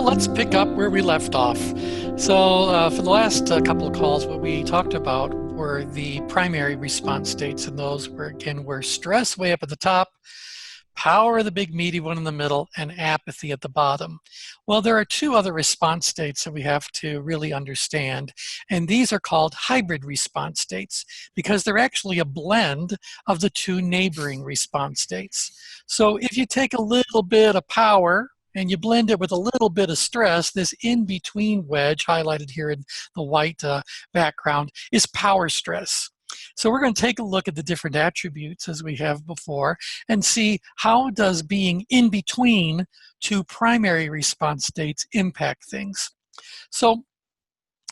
let's pick up where we left off. So for the last couple of calls, what we talked about were the primary response states, and those were, again, were stress way up at the top, power, the big meaty one in the middle, and apathy at the bottom. Well, there are two other response states that we have to really understand, and these are called hybrid response states because they're actually a blend of the two neighboring response states. So if you take a little bit of power and you blend it with a little bit of stress, this in-between wedge, highlighted here in the white background, is power stress. So we're going to take a look at the different attributes as we have before and see how does being in between two primary response states impact things. So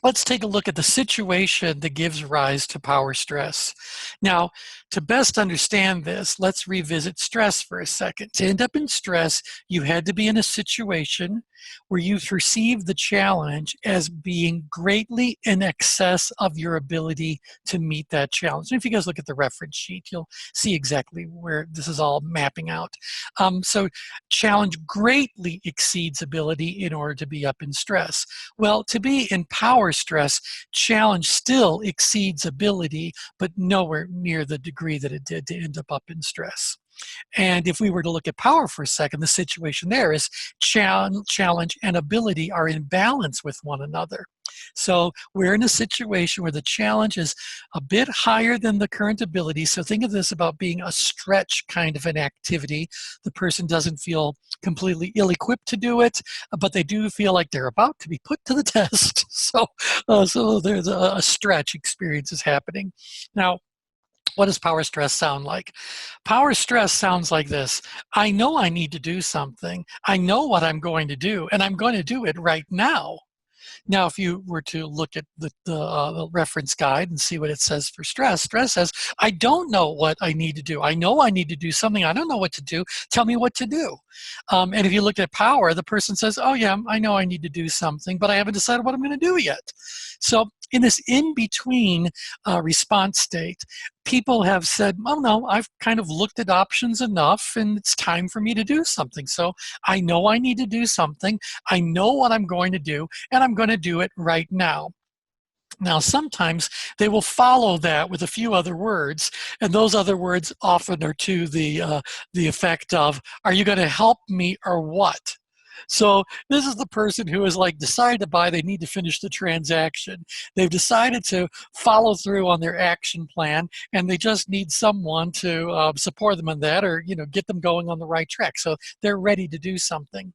let's take a look at the situation that gives rise to power stress. Now, to best understand this, let's revisit stress for a second. To end up in stress, you had to be in a situation where you perceived the challenge as being greatly in excess of your ability to meet that challenge. And if you guys look at the reference sheet, you'll see exactly where this is all mapping out. So challenge greatly exceeds ability in order to be up in stress. Well, to be in power stress, challenge still exceeds ability, but nowhere near the degree that it did to end up in stress. And if we were to look at power for a second, the situation there is challenge and ability are in balance with one another. So we're in a situation where the challenge is a bit higher than the current ability. So think of this about being a stretch kind of an activity. The person doesn't feel completely ill-equipped to do it, but they do feel like they're about to be put to the test. So there's a stretch experience is happening. Now, what does power stress sound like? Power stress sounds like this. I know I need to do something. I know what I'm going to do, and I'm going to do it right now. Now, if you were to look at the reference guide and see what it says for stress, stress says, I don't know what I need to do. I know I need to do something. I don't know what to do. Tell me what to do. And if you look at power, the person says, oh yeah, I know I need to do something, but I haven't decided what I'm going to do yet. So in this in-between response state, people have said, oh no, I've kind of looked at options enough and it's time for me to do something. So I know I need to do something. I know what I'm going to do, and I'm going to do it right now. Now, sometimes they will follow that with a few other words, and those other words often are to the effect of, are you going to help me or what? So this is the person who has like decided to buy, they need to finish the transaction. They've decided to follow through on their action plan, and they just need someone to support them in that, or get them going on the right track. So they're ready to do something.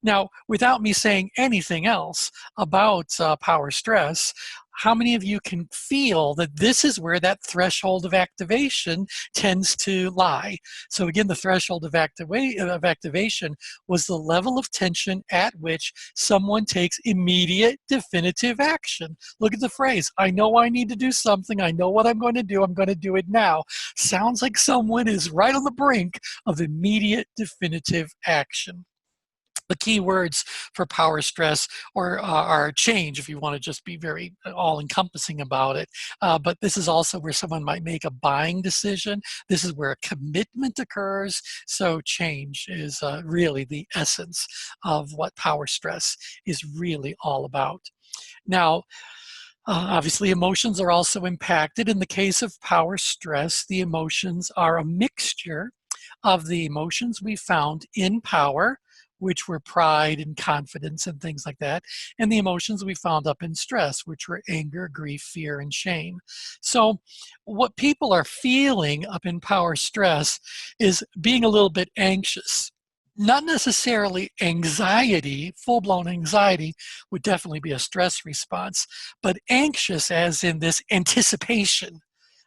Now, without me saying anything else about power stress, how many of you can feel that this is where that threshold of activation tends to lie? So again, the threshold of activation was the level of tension at which someone takes immediate, definitive action. Look at the phrase, I know I need to do something, I know what I'm going to do it now. Sounds like someone is right on the brink of immediate, definitive action. The key words for power stress are change, if you want to just be very all-encompassing about it. But this is also where someone might make a buying decision. This is where a commitment occurs. So change is really the essence of what power stress is really all about. Now, obviously, emotions are also impacted. In the case of power stress, the emotions are a mixture of the emotions we found in power, which were pride and confidence and things like that, and the emotions we found up in stress, which were anger, grief, fear, and shame. So what people are feeling up in power stress is being a little bit anxious. Not necessarily anxiety, full-blown anxiety would definitely be a stress response, but anxious as in this anticipation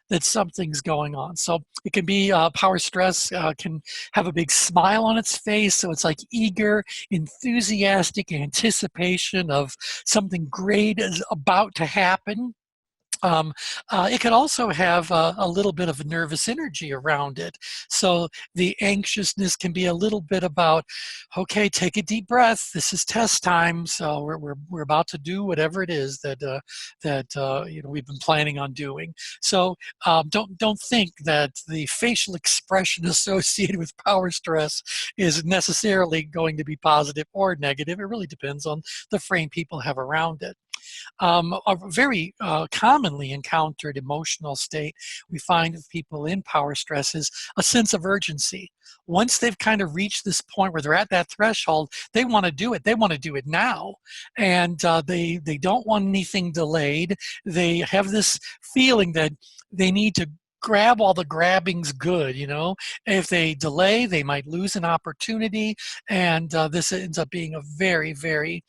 that something's going on. So it can be power stress can have a big smile on its face. So it's like eager, enthusiastic anticipation of something great is about to happen. It could also have a little bit of nervous energy around it. So the anxiousness can be a little bit about, okay, take a deep breath. This is test time, so we're about to do whatever it is that we've been planning on doing. So don't think that the facial expression associated with power stress is necessarily going to be positive or negative. It really depends on the frame people have around it. A very commonly encountered emotional state we find of people in power stress is a sense of urgency. Once they've kind of reached this point where they're at that threshold, they want to do it. They want to do it now, and they don't want anything delayed. They have this feeling that they need to grab all the grabbings good. If they delay, they might lose an opportunity, and this ends up being a very, very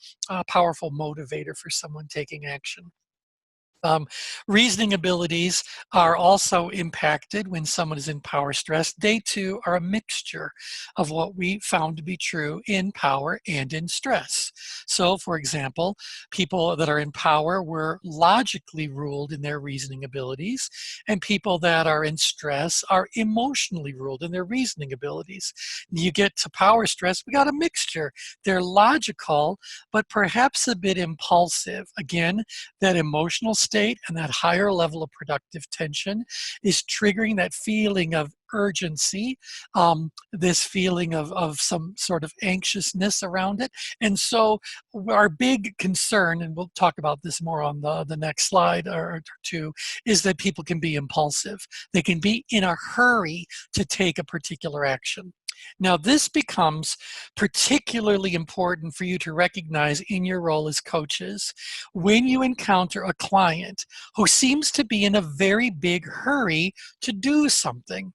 powerful motivator for someone taking action. Reasoning abilities are also impacted when someone is in power stress. They too are a mixture of what we found to be true in power and in stress. So, for example, people that are in power were logically ruled in their reasoning abilities, and people that are in stress are emotionally ruled in their reasoning abilities. You get to power stress, we got a mixture. They're logical, but perhaps a bit impulsive. Again, that emotional state and that higher level of productive tension is triggering that feeling of urgency, this feeling of some sort of anxiousness around it. And so our big concern, and we'll talk about this more on the next slide or two, is that people can be impulsive. They can be in a hurry to take a particular action. Now, this becomes particularly important for you to recognize in your role as coaches when you encounter a client who seems to be in a very big hurry to do something.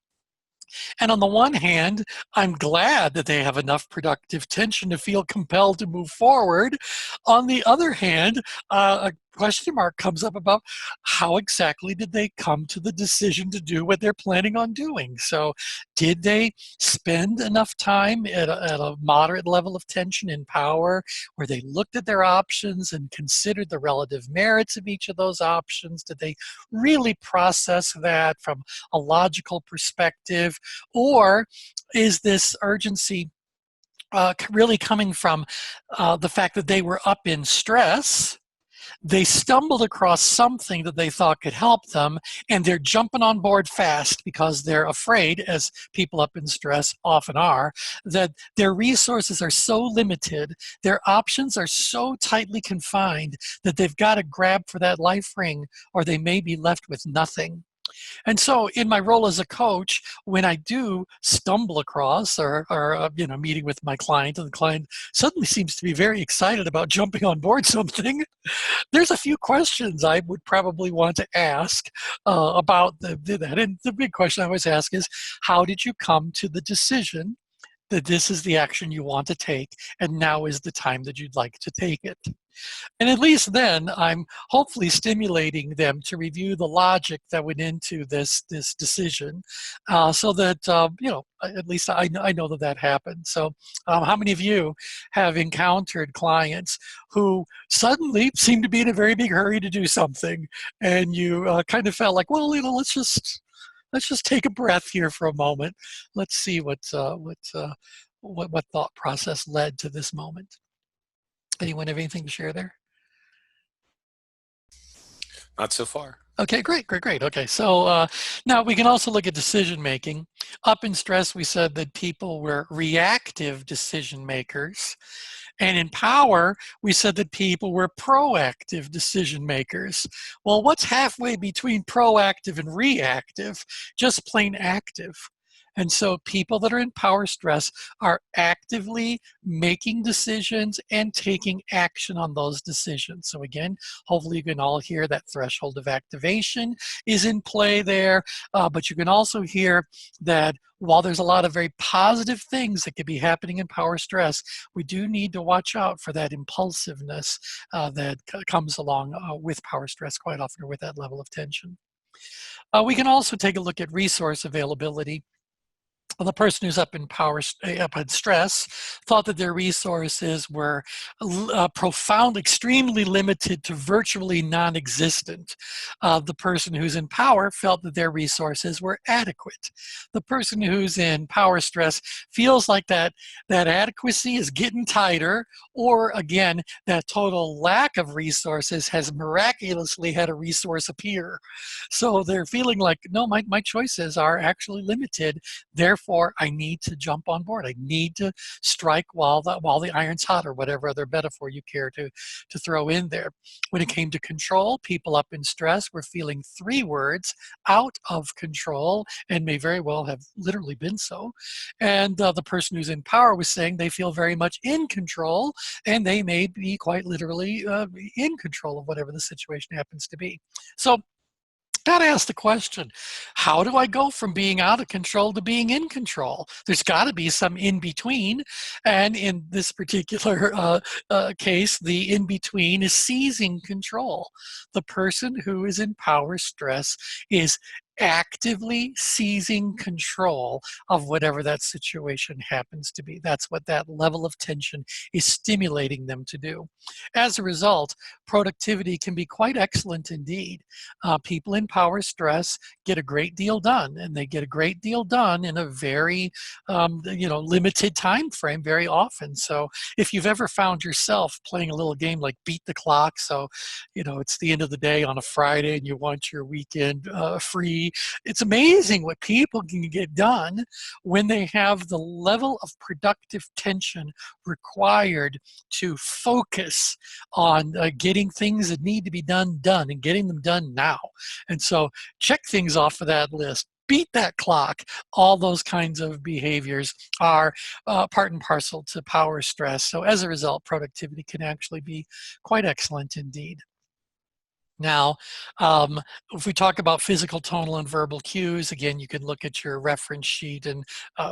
And on the one hand, I'm glad that they have enough productive tension to feel compelled to move forward. On the other hand, a question mark comes up about how exactly did they come to the decision to do what they're planning on doing. So did they spend enough time at a moderate level of tension in power where they looked at their options and considered the relative merits of each of those options? Did they really process that from a logical perspective? Or is this urgency really coming from the fact that they were up in stress? They stumbled across something that they thought could help them, and they're jumping on board fast because they're afraid, as people up in stress often are, that their resources are so limited, their options are so tightly confined that they've got to grab for that life ring or they may be left with nothing. And so in my role as a coach, when I do stumble across or meeting with my client and the client suddenly seems to be very excited about jumping on board something, there's a few questions I would probably want to ask about that. And the big question I always ask is, how did you come to the decision that this is the action you want to take and now is the time that you'd like to take it? And at least then I'm hopefully stimulating them to review the logic that went into this decision, so that at least I know that happened. So how many of you have encountered clients who suddenly seem to be in a very big hurry to do something, and you kind of felt like, well, let's just take a breath here for a moment. Let's see what thought process led to this moment. Anyone have anything to share there? Not so far. Okay, great, great, great. Okay, so now we can also look at decision making. Up in stress, we said that people were reactive decision makers. And in power, we said that people were proactive decision makers. Well, what's halfway between proactive and reactive? Just plain active. And so people that are in power stress are actively making decisions and taking action on those decisions. So again, hopefully you can all hear that threshold of activation is in play there, but you can also hear that while there's a lot of very positive things that could be happening in power stress, we do need to watch out for that impulsiveness that comes along with power stress quite often, or with that level of tension. We can also take a look at resource availability. Well, the person who's up in up in stress thought that their resources were profound, extremely limited to virtually non-existent. The person who's in power felt that their resources were adequate. The person who's in power stress feels like that adequacy is getting tighter, or again, that total lack of resources has miraculously had a resource appear. So they're feeling like, no, my choices are actually limited. Therefore, I need to jump on board. I need to strike while the iron's hot, or whatever other metaphor you care to throw in there. When it came to control, people up in stress were feeling three words: out of control, and may very well have literally been so. And the person who's in power was saying they feel very much in control, and they may be quite literally in control of whatever the situation happens to be. So got to ask the question, how do I go from being out of control to being in control? There's got to be some in between. And in this particular case, the in between is seizing control. The person who is in power stress is actively seizing control of whatever that situation happens to be. That's what that level of tension is stimulating them to do. As a result, productivity can be quite excellent indeed. People in power stress get a great deal done, and they get a great deal done in a very limited time frame very often. So if you've ever found yourself playing a little game like Beat the Clock, so it's the end of the day on a Friday and you want your weekend free, it's amazing what people can get done when they have the level of productive tension required to focus on getting things that need to be done and getting them done now. And so check things off of that list. Beat that clock. All those kinds of behaviors are part and parcel to power stress. So as a result, productivity can actually be quite excellent indeed. Now, if we talk about physical, tonal, and verbal cues, again, you can look at your reference sheet and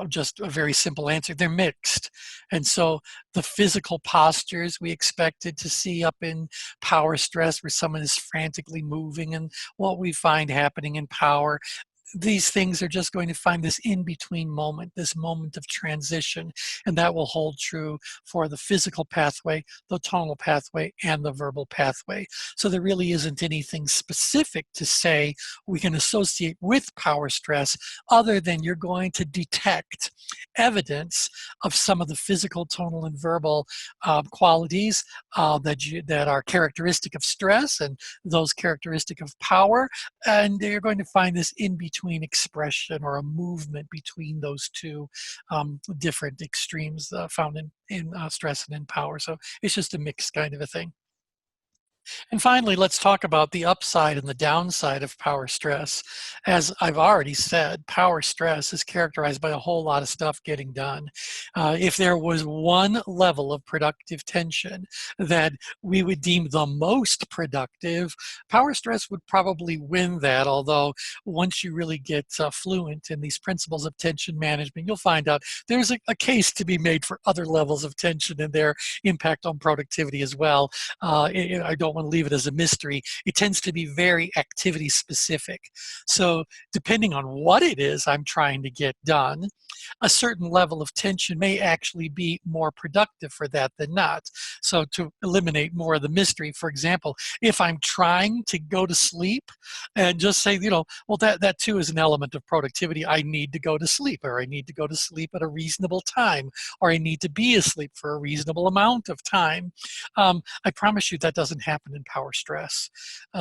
just a very simple answer. They're mixed. And so the physical postures we expected to see up in power stress, where someone is frantically moving, and what we find happening in power, these things are just going to find this in-between moment, this moment of transition, and that will hold true for the physical pathway, the tonal pathway, and the verbal pathway. So there really isn't anything specific to say we can associate with power stress, other than you're going to detect evidence of some of the physical, tonal, and verbal qualities that are characteristic of stress, and those characteristic of power, and you're going to find this in-between expression, or a movement between those two different extremes found in stress and in power. So it's just a mixed kind of a thing. And finally, let's talk about the upside and the downside of power stress. As I've already said, power stress is characterized by a whole lot of stuff getting done. If there was one level of productive tension that we would deem the most productive, power stress would probably win that. Although once you really get fluent in these principles of tension management, you'll find out there's a case to be made for other levels of tension and their impact on productivity as well. I don't want to leave it as a mystery. It tends to be very activity specific. So depending on what it is I'm trying to get done, a certain level of tension may actually be more productive for that than not. So to eliminate more of the mystery, for example, if I'm trying to go to sleep and just say, well, that too is an element of productivity. I need to go to sleep, or I need to go to sleep at a reasonable time, or I need to be asleep for a reasonable amount of time. I promise you that doesn't happen in power stress.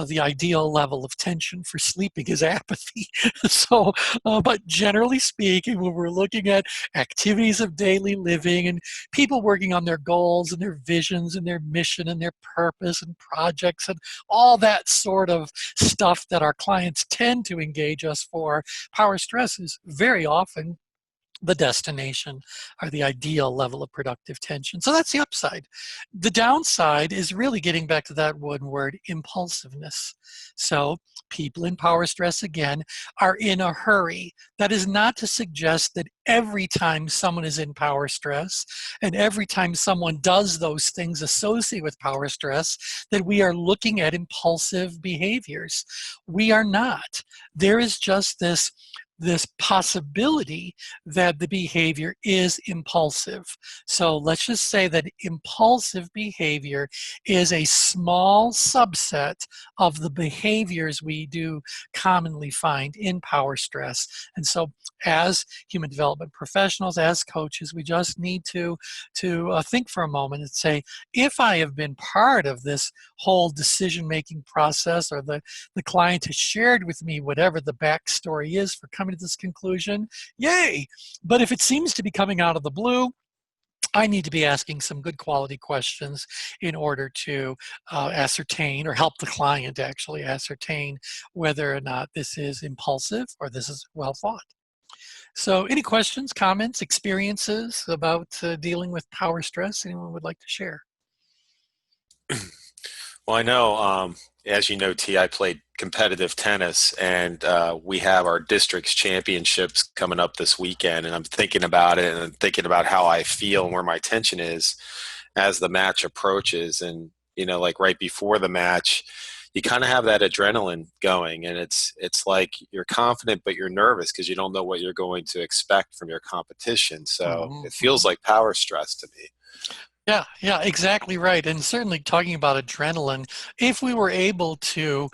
The ideal level of tension for sleeping is apathy. So, but generally speaking, when we're looking at activities of daily living and people working on their goals and their visions and their mission and their purpose and projects and all that sort of stuff that our clients tend to engage us for, power stress is very often the destination, or the ideal level of productive tension. So that's the upside. The downside is really getting back to that one word, impulsiveness. So people in power stress, again, are in a hurry. That is not to suggest that every time someone is in power stress and every time someone does those things associated with power stress that we are looking at impulsive behaviors. We are not. There is just this this possibility that the behavior is impulsive. So let's just say that impulsive behavior is a small subset of the behaviors we do commonly find in power stress. And so as human development professionals, as coaches, we just need to think for a moment and say, if I have been part of this whole decision-making process, or the client has shared with me whatever the backstory is for coming to this conclusion, yay! But if it seems to be coming out of the blue, I need to be asking some good quality questions in order to ascertain, or help the client actually ascertain, whether or not this is impulsive or this is well thought. So any questions, comments, experiences about dealing with power stress anyone would like to share? Well, I know, as you know, T, I played competitive tennis, and we have our district's championships coming up this weekend, and I'm thinking about it, and I'm thinking about how I feel and where my tension is as the match approaches. And, like right before the match, you kind of have that adrenaline going, and it's like you're confident, but you're nervous because you don't know what you're going to expect from your competition. So Mhm, it feels mhm. like power stress to me. Yeah, exactly right. And certainly talking about adrenaline, if we were able to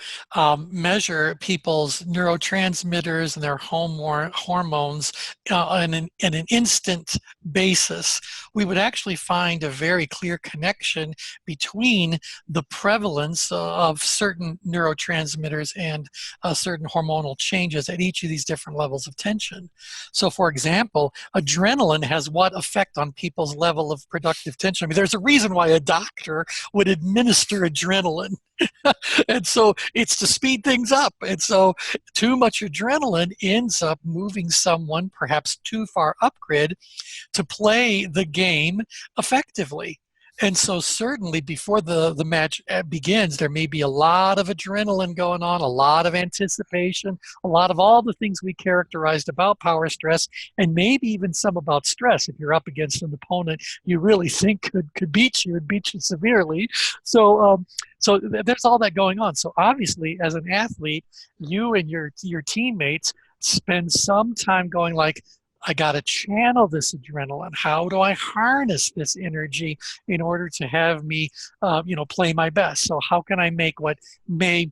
measure people's neurotransmitters and their hormones in an instant basis, we would actually find a very clear connection between the prevalence of certain neurotransmitters and certain hormonal changes at each of these different levels of tension. So for example, adrenaline has what effect on people's level of productive tension? I mean, there's a reason why a doctor would administer adrenaline. And so it's to speed things up. And so too much adrenaline ends up moving someone perhaps too far up grid to play the game effectively. And so certainly before the match begins, there may be a lot of adrenaline going on, a lot of anticipation, a lot of all the things we characterized about power stress, and maybe even some about stress. If you're up against an opponent you really think could beat you and beat you severely. So there's all that going on. So obviously, as an athlete, you and your teammates spend some time going like, I got to channel this adrenaline. How do I harness this energy in order to have me, play my best? So how can I make what may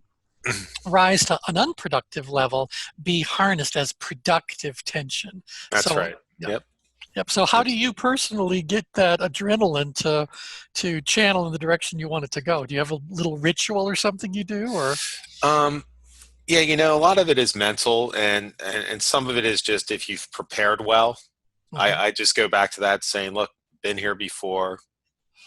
rise to an unproductive level be harnessed as productive tension? That's So, right. yeah. Yep. Yep. So how do you personally get that adrenaline to channel in the direction you want it to go? Do you have a little ritual or something you do, or? Um, yeah, a lot of it is mental, and some of it is just if you've prepared well. Mhm. I just go back to that saying, look, been here before.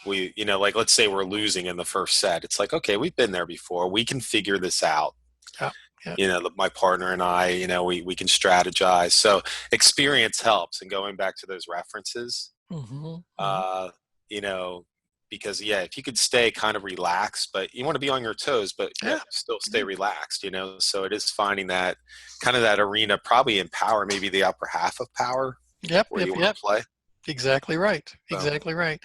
Like let's say we're losing in the first set. It's like, okay, we've been there before. We can figure this out. Yeah. Yeah. My partner and I, we can strategize. So experience helps. And going back to those references, Hmm. Hmm. uh, you know, because yeah, if you could stay kind of relaxed, but you want to be on your toes, but yet Yeah. still Yeah. stay relaxed, so it is finding that kind of that arena, probably in power, maybe the upper half of power Yep. where Yep. you want Yep. to play. Exactly right. So Exactly right.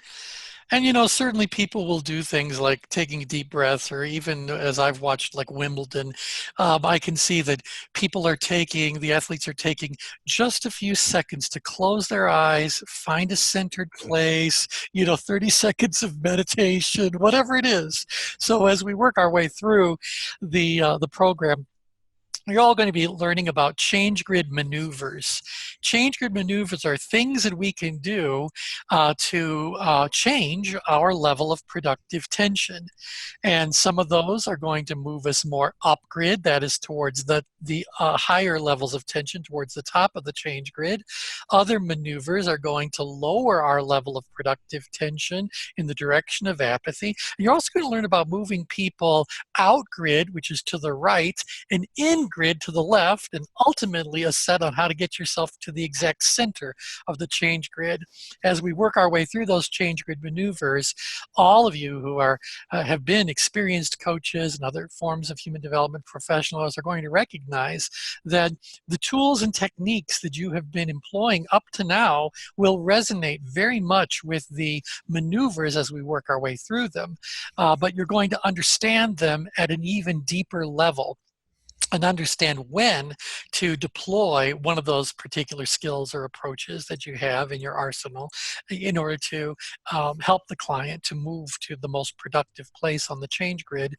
And certainly people will do things like taking deep breaths, or even as I've watched like Wimbledon, I can see that the athletes are taking just a few seconds to close their eyes, find a centered place, 30 seconds of meditation, whatever it is. So as we work our way through the program, you're all going to be learning about change grid maneuvers. Change grid maneuvers are things that we can do to change our level of productive tension. And some of those are going to move us more up grid, that is towards the higher levels of tension, towards the top of the change grid. Other maneuvers are going to lower our level of productive tension in the direction of apathy. You're also going to learn about moving people out grid, which is to the right, and in grid to the left, and ultimately a set on how to get yourself to the exact center of the change grid. As we work our way through those change grid maneuvers, all of you who have been experienced coaches and other forms of human development professionals are going to recognize that the tools and techniques that you have been employing up to now will resonate very much with the maneuvers as we work our way through them, but you're going to understand them at an even deeper level and understand when to deploy one of those particular skills or approaches that you have in your arsenal in order to help the client to move to the most productive place on the change grid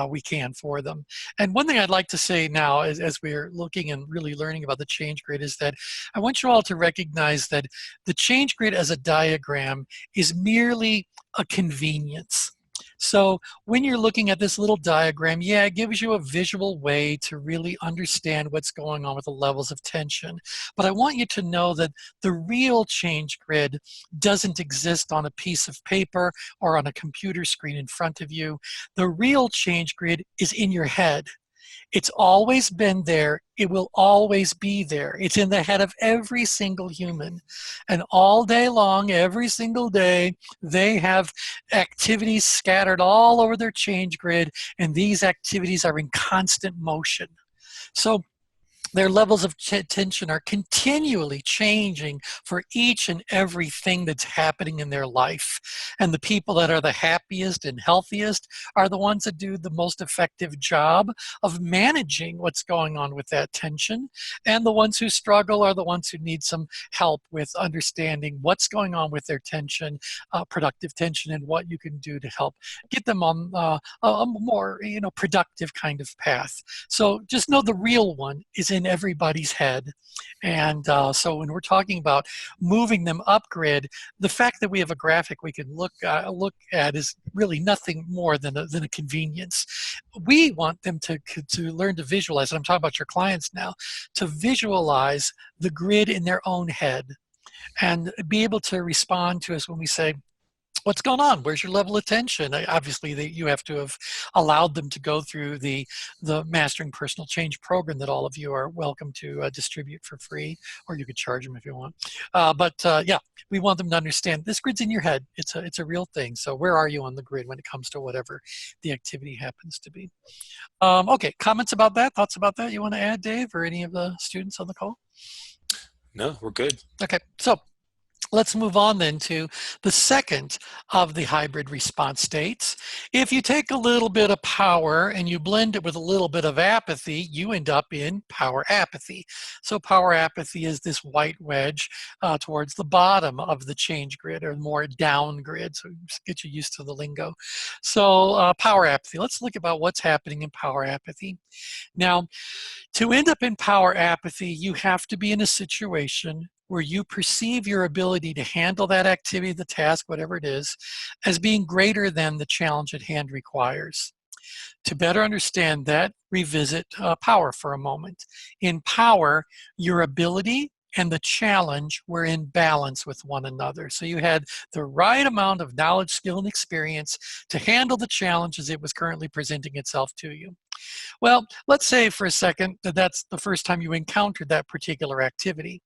we can for them. And one thing I'd like to say now as we're looking and really learning about the change grid is that I want you all to recognize that the change grid as a diagram is merely a convenience. So when you're looking at this little diagram, yeah, it gives you a visual way to really understand what's going on with the levels of tension. But I want you to know that the real change grid doesn't exist on a piece of paper or on a computer screen in front of you. The real change grid is in your head. It's always been there. It will always be there. It's in the head of every single human. And all day long, every single day, they have activities scattered all over their change grid, and these activities are in constant motion. So their levels of tension are continually changing for each and everything that's happening in their life. And the people that are the happiest and healthiest are the ones that do the most effective job of managing what's going on with that tension. And the ones who struggle are the ones who need some help with understanding what's going on with their tension, productive tension, and what you can do to help get them on a more productive kind of path. So just know the real one is in everybody's head. And so when we're talking about moving them up grid, the fact that we have a graphic we can look at is really nothing more than a convenience. We want them to learn to visualize, and I'm talking about your clients now, to visualize the grid in their own head and be able to respond to us when we say, what's going on? Where's your level of tension? Obviously, you have to have allowed them to go through the Mastering Personal Change program that all of you are welcome to distribute for free, or you could charge them if you want. Yeah, we want them to understand this grid's in your head. It's a real thing. So where are you on the grid when it comes to whatever the activity happens to be? Okay, comments about that? Thoughts about that you want to add, Dave, or any of the students on the call? No, we're good. Okay, so let's move on then to the second of the hybrid response states. If you take a little bit of power and you blend it with a little bit of apathy, you end up in power apathy. So power apathy is this white wedge towards the bottom of the change grid, or more down grid, so get you used to the lingo. So power apathy, let's look about what's happening in power apathy. Now, to end up in power apathy, you have to be in a situation where you perceive your ability to handle that activity, the task, whatever it is, as being greater than the challenge at hand requires. To better understand that, revisit power for a moment. In power, your ability and the challenge were in balance with one another. So you had the right amount of knowledge, skill, and experience to handle the challenge as it was currently presenting itself to you. Well, let's say for a second that that's the first time you encountered that particular activity.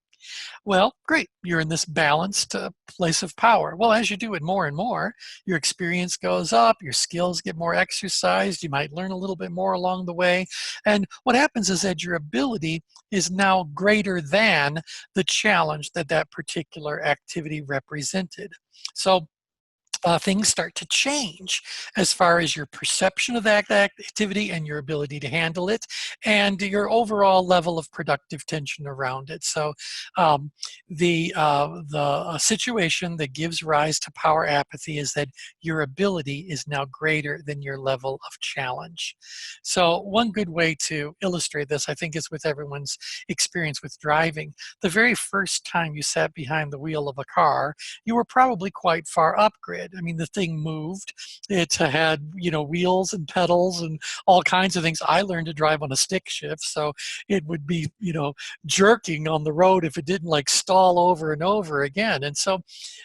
Well, great, you're in this balanced place of power. Well, as you do it more and more, your experience goes up, your skills get more exercised, you might learn a little bit more along the way. And what happens is that your ability is now greater than the challenge that that particular activity represented. So things start to change as far as your perception of that activity and your ability to handle it, and your overall level of productive tension around it. So the situation that gives rise to power apathy is that your ability is now greater than your level of challenge. So one good way to illustrate this, I think, is with everyone's experience with driving. The very first time you sat behind the wheel of a car, you were probably quite far up grid. I mean, the thing moved. It had, wheels and pedals and all kinds of things. I learned to drive on a stick shift, so it would be, jerking on the road if it didn't like stall over and over again. And so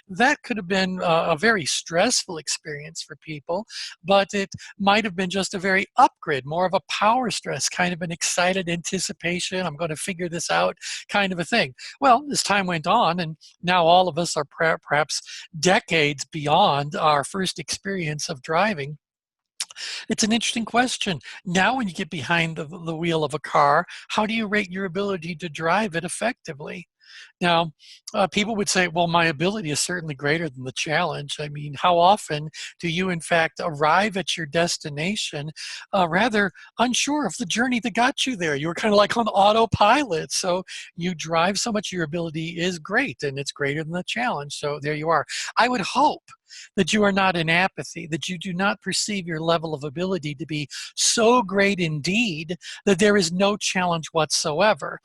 that could have been a very stressful experience for people, but it might have been just a very upgrade, more of a power stress, kind of an excited anticipation. I'm going to figure this out kind of a thing. Well, as time went on, and now all of us are perhaps decades beyond our first experience of driving, It's an interesting question. Now, when you get behind the wheel of a car, how do you rate your ability to drive it effectively? Now, people would say, well, my ability is certainly greater than the challenge. I mean, how often do you, in fact, arrive at your destination rather unsure of the journey that got you there? You were kind of like on autopilot. So you drive so much, your ability is great and it's greater than the challenge. So there you are. I would hope that you are not in apathy, that you do not perceive your level of ability to be so great indeed that there is no challenge whatsoever.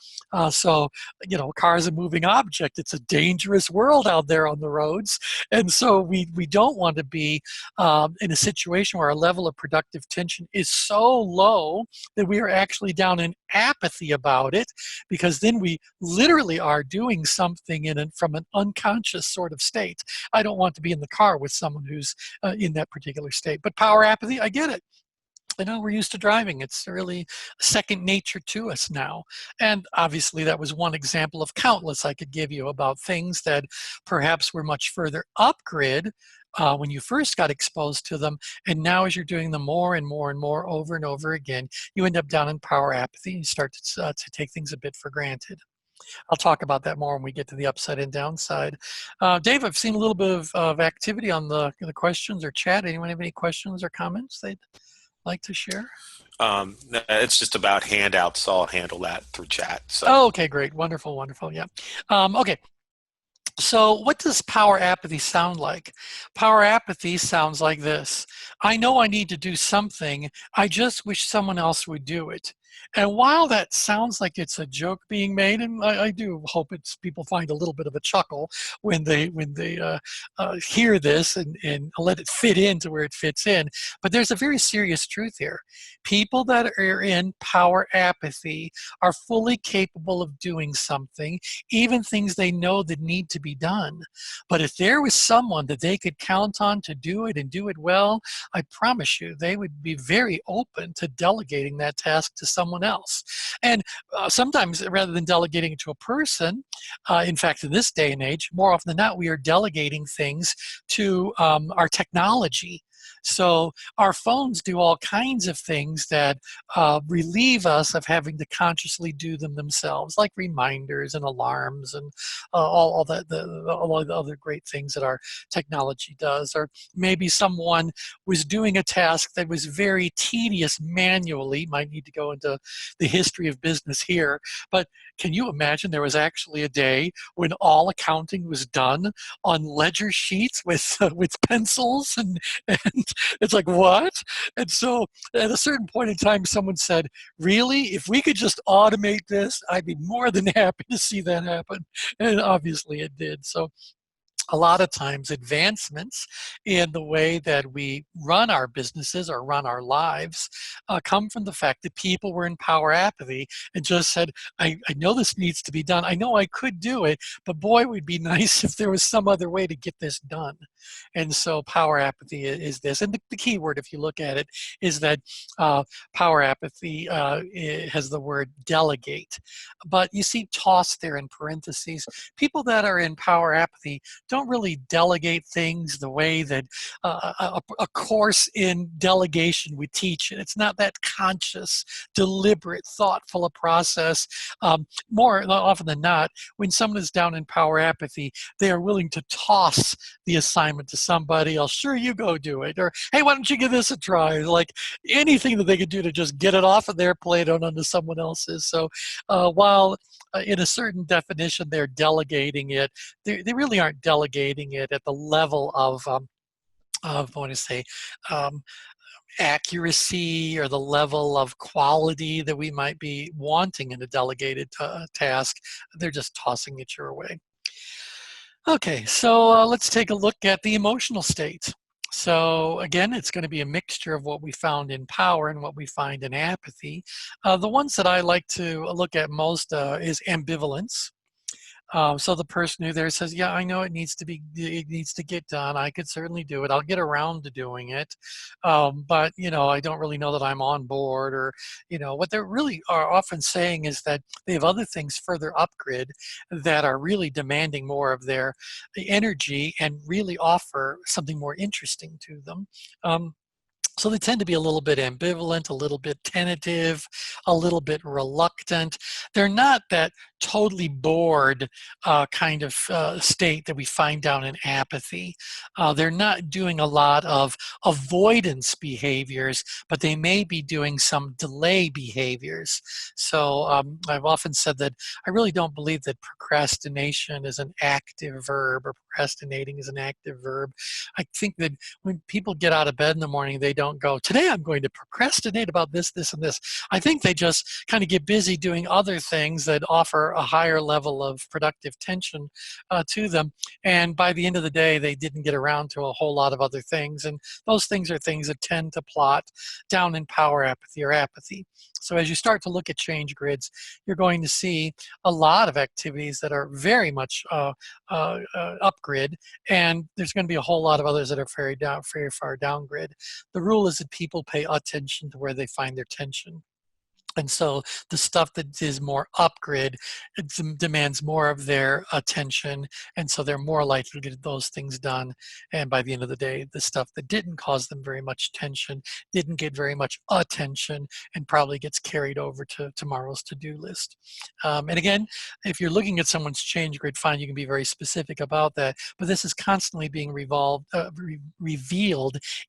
So, you know, a car is a moving object. It's a dangerous world out there on the roads. And so we don't want to be in a situation where our level of productive tension is so low that we are actually down in apathy about it, because then we literally are doing something from an unconscious sort of state. I don't want to be in the car with someone who's in that particular state. But power apathy, I get it. I know we're used to driving. It's really second nature to us now. And obviously that was one example of countless I could give you about things that perhaps were much further up grid when you first got exposed to them. And now as you're doing them more and more and more over and over again, you end up down in power apathy. You start to take things a bit for granted. I'll talk about that more when we get to the upside and downside. Dave, I've seen a little bit of activity on the questions or chat. Anyone have any questions or comments they'd like to share? It's just about handouts, so I'll handle that through chat. So. Oh, okay, great. Wonderful, wonderful. Yeah. Okay. So what does power apathy sound like? Power apathy sounds like this. I know I need to do something. I just wish someone else would do it. And while that sounds like it's a joke being made, and I do hope it's people find a little bit of a chuckle when they hear this and let it fit into where it fits in, but there's a very serious truth here. People that are in power apathy are fully capable of doing something, even things they know that need to be done. But if there was someone that they could count on to do it and do it well, I promise you they would be very open to delegating that task to someone else. And sometimes rather than delegating it to a person, in fact, in this day and age, more often than not, we are delegating things to our technology. So our phones do all kinds of things that relieve us of having to consciously do them themselves, like reminders and alarms and all the other great things that our technology does. Or maybe someone was doing a task that was very tedious manually. Might need to go into the history of business here, but can you imagine there was actually a day when all accounting was done on ledger sheets with pencils and it's like, what? And so at a certain point in time, someone said, really, if we could just automate this, I'd be more than happy to see that happen. And obviously it did. So a lot of times advancements in the way that we run our businesses or run our lives come from the fact that people were in power apathy and just said, I know this needs to be done. I know I could do it, but boy, it would be nice if there was some other way to get this done. And so power apathy is this. And the key word, if you look at it, is that power apathy has the word delegate. But you see tossed there in parentheses. People that are in power apathy don't really delegate things the way that a course in delegation would teach. And it's not that conscious, deliberate, thoughtful a process. More often than not, when someone is down in power apathy, they are willing to toss the assignment to somebody else. Sure, you go do it. Or, hey, why don't you give this a try? Like anything that they could do to just get it off of their plate and onto someone else's. So while in a certain definition they're delegating it, they really aren't delegating it at the level of I want to say, accuracy or the level of quality that we might be wanting in a delegated task. They're just tossing it your way. Okay, so let's take a look at the emotional state. So again, it's going to be a mixture of what we found in power and what we find in apathy. The ones that I like to look at most is ambivalence. So the person who there says, yeah, I know it needs to get done. I could certainly do it. I'll get around to doing it. But, you know, I don't really know that I'm on board, or, you know, what they really are often saying is that they have other things further up grid that are really demanding more of their energy and really offer something more interesting to them. So they tend to be a little bit ambivalent, a little bit tentative, a little bit reluctant. They're not that totally bored kind of state that we find down in apathy. They're not doing a lot of avoidance behaviors, but they may be doing some delay behaviors. So I've often said that I really don't believe that procrastination is an active verb, or procrastinating is an active verb. I think that when people get out of bed in the morning, they don't go, today I'm going to procrastinate about this, this, and this. I think they just kind of get busy doing other things that offer a higher level of productive tension to them. And by the end of the day, they didn't get around to a whole lot of other things. And those things are things that tend to plot down in power apathy or apathy. So as you start to look at change grids, you're going to see a lot of activities that are very much up grid, and there's going to be a whole lot of others that are very far down grid. The rule is that people pay attention to where they find their tension. And so the stuff that is more up-grid, it demands more of their attention, and so they're more likely to get those things done. And by the end of the day, the stuff that didn't cause them very much tension, didn't get very much attention, and probably gets carried over to tomorrow's to-do list. And again, if you're looking at someone's change grid, fine, you can be very specific about that, but this is constantly being revealed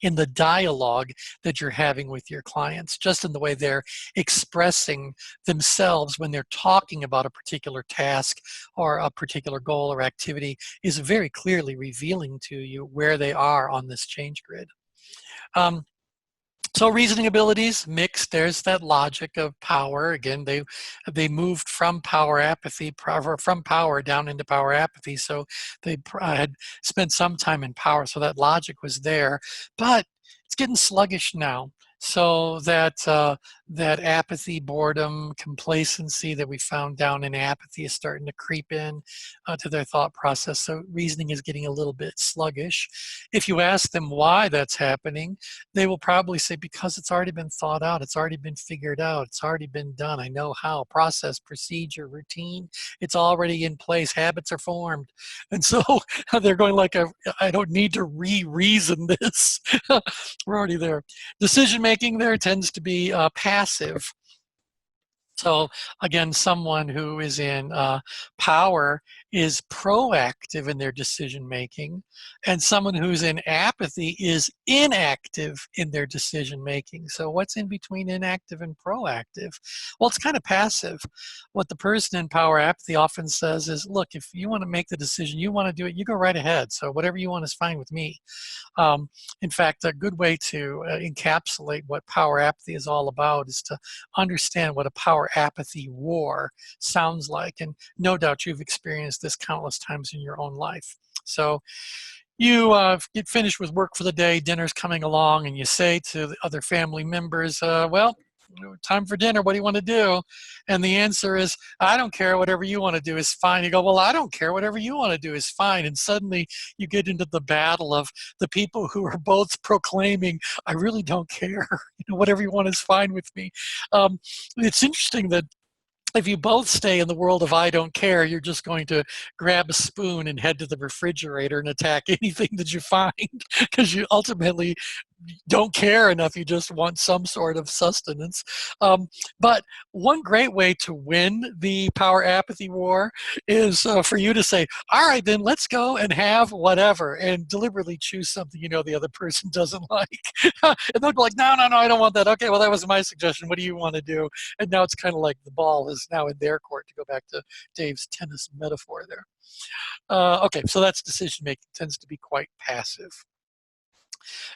in the dialogue that you're having with your clients, just in the way they're expressing themselves when they're talking about a particular task or a particular goal or activity is very clearly revealing to you where they are on this change grid. So reasoning abilities, mixed. There's that logic of power. Again, they moved from power apathy, from power down into power apathy. So they had spent some time in power. So that logic was there, but it's getting sluggish now. So that that apathy, boredom, complacency that we found down in apathy is starting to creep in to their thought process. So reasoning is getting a little bit sluggish. If you ask them why that's happening, they will probably say, because it's already been thought out, it's already been figured out, it's already been done. I know how, process, procedure, routine, it's already in place, habits are formed. And so they're going like, I don't need to re-reason this. We're already there. Decision making there tends to be passive. So again, someone who is in power is proactive in their decision making, and someone who's in apathy is inactive in their decision making. So what's in between inactive and proactive? Well, it's kind of passive. What the person in power apathy often says is, look, if you want to make the decision, you want to do it, you go right ahead. So whatever you want is fine with me. In fact, a good way to encapsulate what power apathy is all about is to understand what a power apathy war sounds like. And no doubt you've experienced this countless times in your own life. So you get finished with work for the day, dinner's coming along, and you say to the other family members, well, time for dinner, what do you want to do? And the answer is, I don't care, whatever you want to do is fine. You go, well, I don't care, whatever you want to do is fine. And suddenly you get into the battle of the people who are both proclaiming, I really don't care, whatever you want is fine with me. It's interesting that if you both stay in the world of I don't care, you're just going to grab a spoon and head to the refrigerator and attack anything that you find, because you ultimately don't care enough. You just want some sort of sustenance. But one great way to win the power apathy war is for you to say, all right, then let's go and have whatever, and deliberately choose something you know the other person doesn't like. And they'll be like, no, no, no, I don't want that. Okay, well, that was my suggestion. What do you want to do? And now it's kind of like the ball is now in their court, to go back to Dave's tennis metaphor there. Okay, so that's decision making, tends to be quite passive.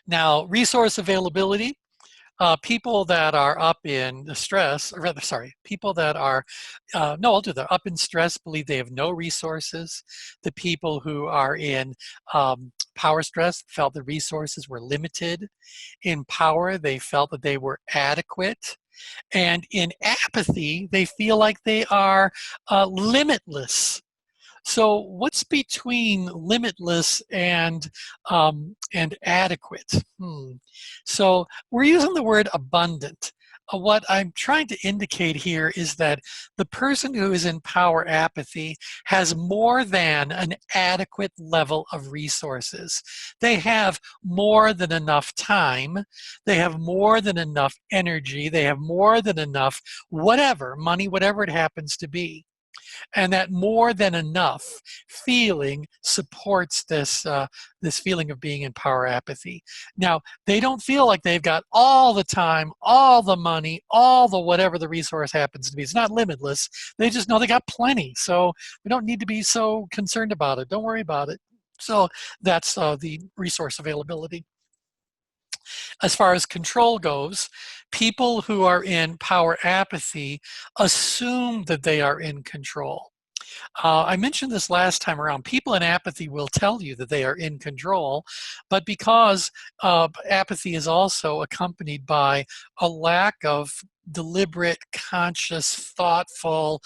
Now, resource availability, people that are up in stress, or rather, sorry, people that are, no, I'll do that, up in stress believe they have no resources. The people who are in power stress felt the resources were limited. In power, they felt that they were adequate. And in apathy, they feel like they are limitless. So what's between limitless and adequate? So we're using the word abundant. what I'm trying to indicate here is that the person who is in power apathy has more than an adequate level of resources. They have more than enough time. They have more than enough energy. They have more than enough whatever, money, whatever it happens to be. And that more than enough feeling supports this feeling of being in power apathy. Now, they don't feel like they've got all the time, all the money, all the whatever the resource happens to be. It's not limitless. They just know they got plenty. So we don't need to be so concerned about it. Don't worry about it. So that's the resource availability. As far as control goes, people who are in power apathy assume that they are in control. I mentioned this last time around. People in apathy will tell you that they are in control, but because apathy is also accompanied by a lack of deliberate, conscious, thoughtful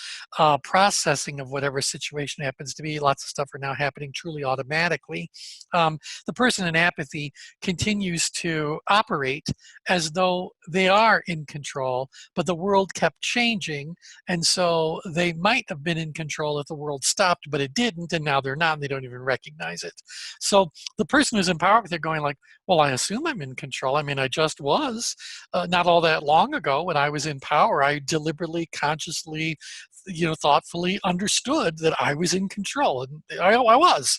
processing of whatever situation happens to be. Lots of stuff are now happening truly automatically. The person in apathy continues to operate as though they are in control, but the world kept changing, and so they might have been in control if the world stopped, but it didn't, and now they're not, and they don't even recognize it. So the person who's in power, they're going like, well, I assume I'm in control. I mean, I just was not all that long ago when I was in power. I deliberately, consciously, thoughtfully understood that I was in control, and I was.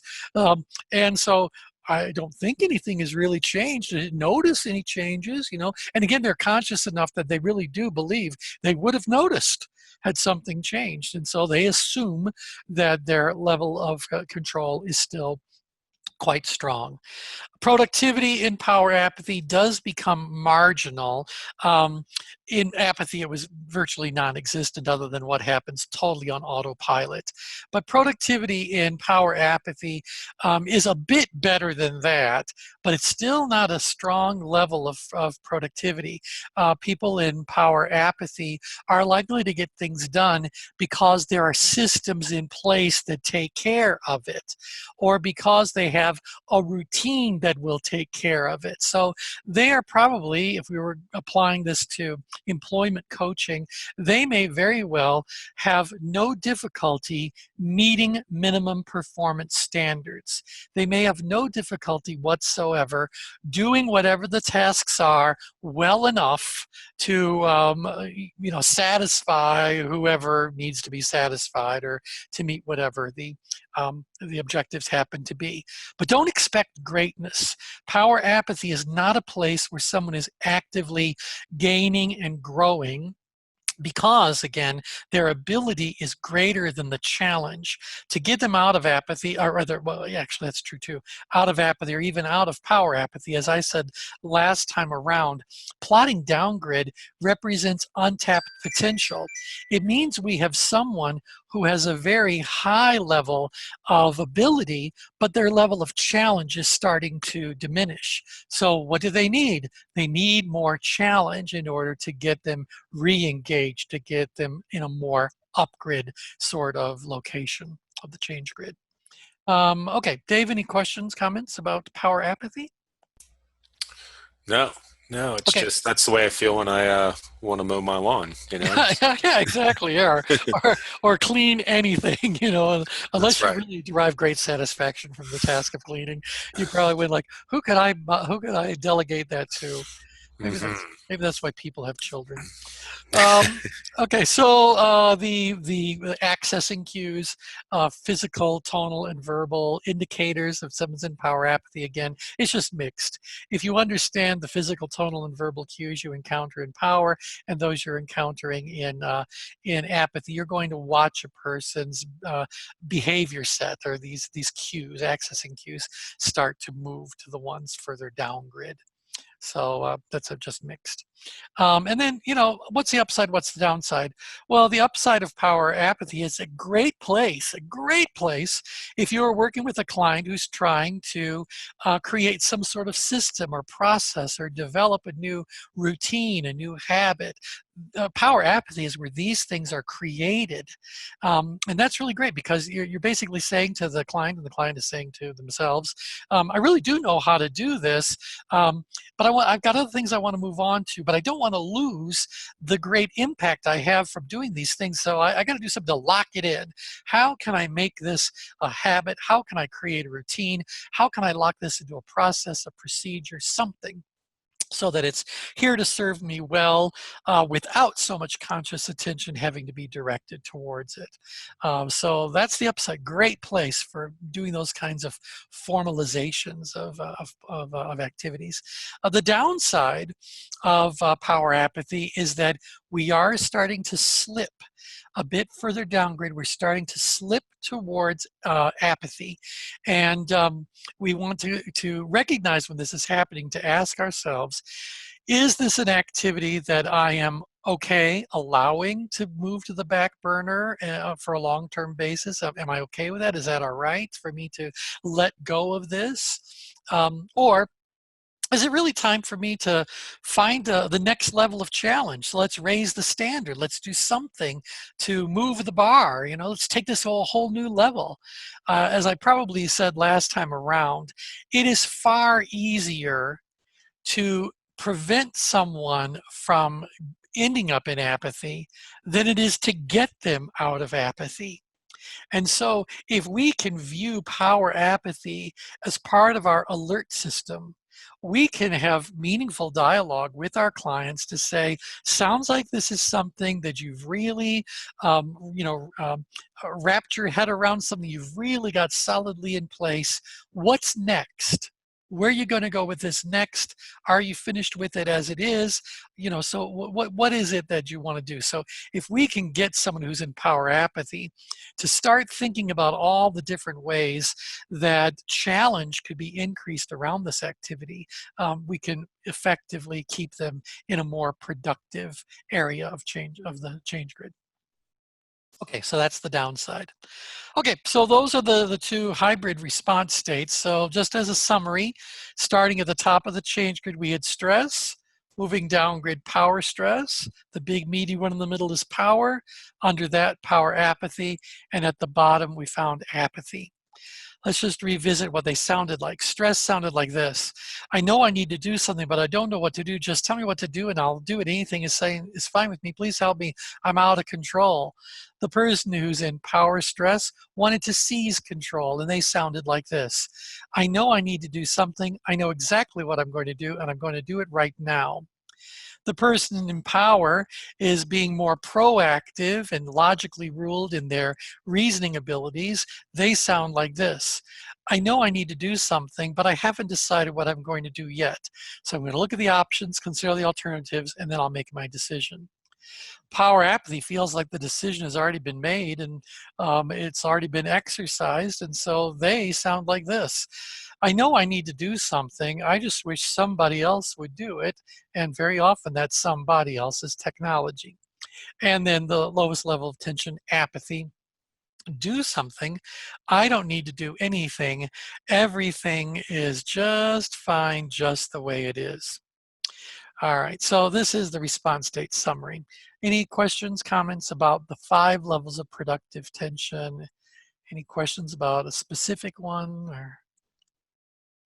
And so I don't think anything has really changed. I didn't notice any changes, And again, they're conscious enough that they really do believe they would have noticed had something changed. And so they assume that their level of control is still quite strong. Productivity in power apathy does become marginal. In apathy, it was virtually non-existent other than what happens totally on autopilot. But productivity in power apathy is a bit better than that, but it's still not a strong level of productivity. People in power apathy are likely to get things done because there are systems in place that take care of it, or because they have a routine that will take care of it. So they are probably, if we were applying this to employment coaching, they may very well have no difficulty meeting minimum performance standards. They may have no difficulty whatsoever doing whatever the tasks are well enough to satisfy whoever needs to be satisfied, or to meet whatever the objectives happen to be. But don't expect greatness. Power apathy is not a place where someone is actively gaining and growing, because again, their ability is greater than the challenge. To get them out of apathy, or rather, well, actually that's true too, out of apathy or even out of power apathy, as I said last time around, plotting downgrid represents untapped potential. It means we have someone who has a very high level of ability, but their level of challenge is starting to diminish. So what do they need? They need more challenge in order to get them re-engaged, to get them in a more up-grid sort of location of the change grid. Okay, Dave, any questions, comments about power apathy? No, no, it's Okay. just that's the way I feel when I want to mow my lawn. Yeah, exactly. Yeah. Or clean anything, That's unless you right. really derive great satisfaction from the task of cleaning, you probably would like, who could I delegate that to? Hmm. Maybe that's why people have children. Okay, so the accessing cues, physical, tonal, and verbal indicators of someone's in power apathy, again, it's just mixed. If you understand the physical, tonal, and verbal cues you encounter in power and those you're encountering in apathy, you're going to watch a person's behavior set, or these cues, accessing cues, start to move to the ones further down grid. So that's just mixed. And then, what's the upside? What's the downside? Well, the upside of power apathy is a great place if you're working with a client who's trying to create some sort of system or process, or develop a new routine, a new habit. Power apathy is where these things are created. And that's really great, because you're basically saying to the client, and the client is saying to themselves, I really do know how to do this, but I've got other things I want to move on to, but I don't want to lose the great impact I have from doing these things. So I got to do something to lock it in. How can I make this a habit? How can I create a routine? How can I lock this into a process, a procedure, something, so that it's here to serve me well without so much conscious attention having to be directed towards it. So that's the upside. Great place for doing those kinds of formalizations of activities. The downside of power apathy is that we are starting to slip a bit further down grid. We're starting to slip towards apathy. And we want to recognize when this is happening, to ask ourselves, is this an activity that I am okay allowing to move to the back burner for a long-term basis? Am I okay with that? Is that all right for me to let go of this? Or is it really time for me to find the next level of challenge? So let's raise the standard. Let's do something to move the bar. You know, let's take this to a whole new level. As I probably said last time around, it is far easier to prevent someone from ending up in apathy than it is to get them out of apathy. And so if we can view power apathy as part of our alert system, we can have meaningful dialogue with our clients to say, sounds like this is something that you've really, wrapped your head around, something you've really got solidly in place. What's next? Where are you going to go with this next? Are you finished with it as it is? You know, so what is it that you want to do? So if we can get someone who's in power apathy to start thinking about all the different ways that challenge could be increased around this activity, we can effectively keep them in a more productive area of change, of the change grid. Okay, so that's the downside. Okay, so those are the two hybrid response states. So just as a summary, starting at the top of the change grid, we had stress. Moving down grid, power stress. The big meaty one in the middle is power. Under that, power apathy. And at the bottom, we found apathy. Let's just revisit what they sounded like. Stress sounded like this. I know I need to do something, but I don't know what to do. Just tell me what to do and I'll do it. Anything is fine with me. Please help me. I'm out of control. The person who's in power stress wanted to seize control, and they sounded like this. I know I need to do something. I know exactly what I'm going to do, and I'm going to do it right now. The person in power is being more proactive and logically ruled in their reasoning abilities. They sound like this. I know I need to do something, but I haven't decided what I'm going to do yet. So I'm going to look at the options, consider the alternatives, and then I'll make my decision. Power apathy feels like the decision has already been made and it's already been exercised, and so they sound like this. I know I need to do something, I just wish somebody else would do it, and very often that somebody else is technology. And then the lowest level of tension, apathy. Do something. I don't need to do anything. Everything is just fine just the way it is. All right, so this is the response state summary. Any questions, comments about the 5 levels of productive tension? Any questions about a specific one, or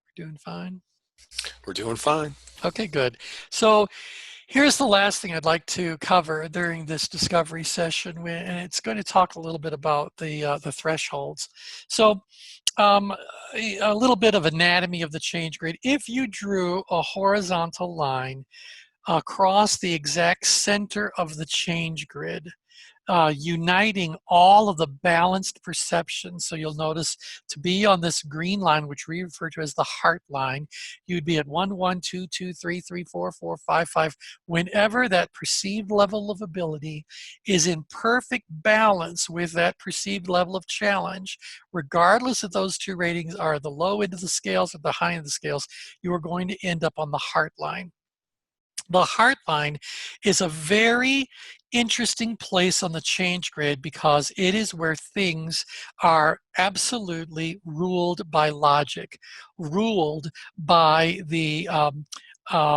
we're doing fine? We're doing fine. Okay, good. So here's the last thing I'd like to cover during this discovery session, and it's going to talk a little bit about the thresholds. So a little bit of anatomy of the change grid. If you drew a horizontal line across the exact center of the change grid, uniting all of the balanced perceptions. So you'll notice to be on this green line, which we refer to as the heart line, you'd be at 1, 1, 2, 2, 3, 3, 4, 4, 5, 5. Whenever that perceived level of ability is in perfect balance with that perceived level of challenge, regardless if those two ratings are the low end of the scales or the high end of the scales, you are going to end up on the heart line. The heart line is a very interesting place on the change grid because it is where things are absolutely ruled by logic, ruled by the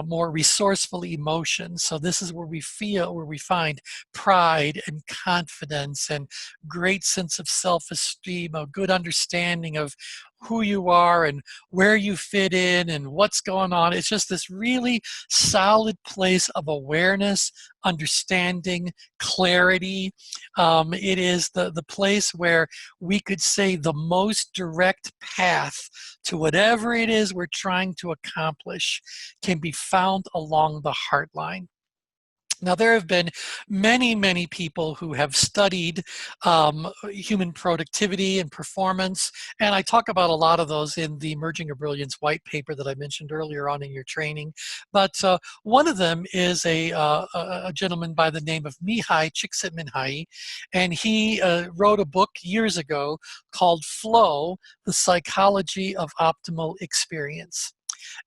more resourceful emotions. So this is where we feel, where we find pride and confidence and great sense of self-esteem, a good understanding of who you are and where you fit in and what's going on. It's just this really solid place of awareness, understanding, clarity. It is the place where we could say the most direct path to whatever it is we're trying to accomplish can be found along the heart line. Now, there have been many, many people who have studied human productivity and performance, and I talk about a lot of those in the Merging Your Brilliance white paper that I mentioned earlier on in your training. But one of them is a gentleman by the name of Mihai Csikszentmihalyi, and he wrote a book years ago called Flow, The Psychology of Optimal Experience.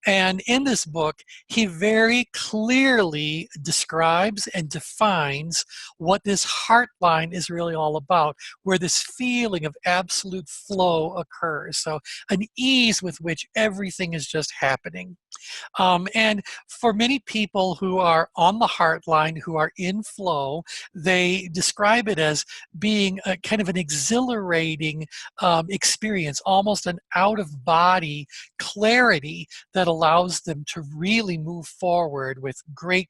And in this book, he very clearly describes and defines what this heart line is really all about, where this feeling of absolute flow occurs. So an ease with which everything is just happening. And for many people who are on the heart line, who are in flow, they describe it as being a kind of an exhilarating experience, almost an out-of-body clarity that allows them to really move forward with great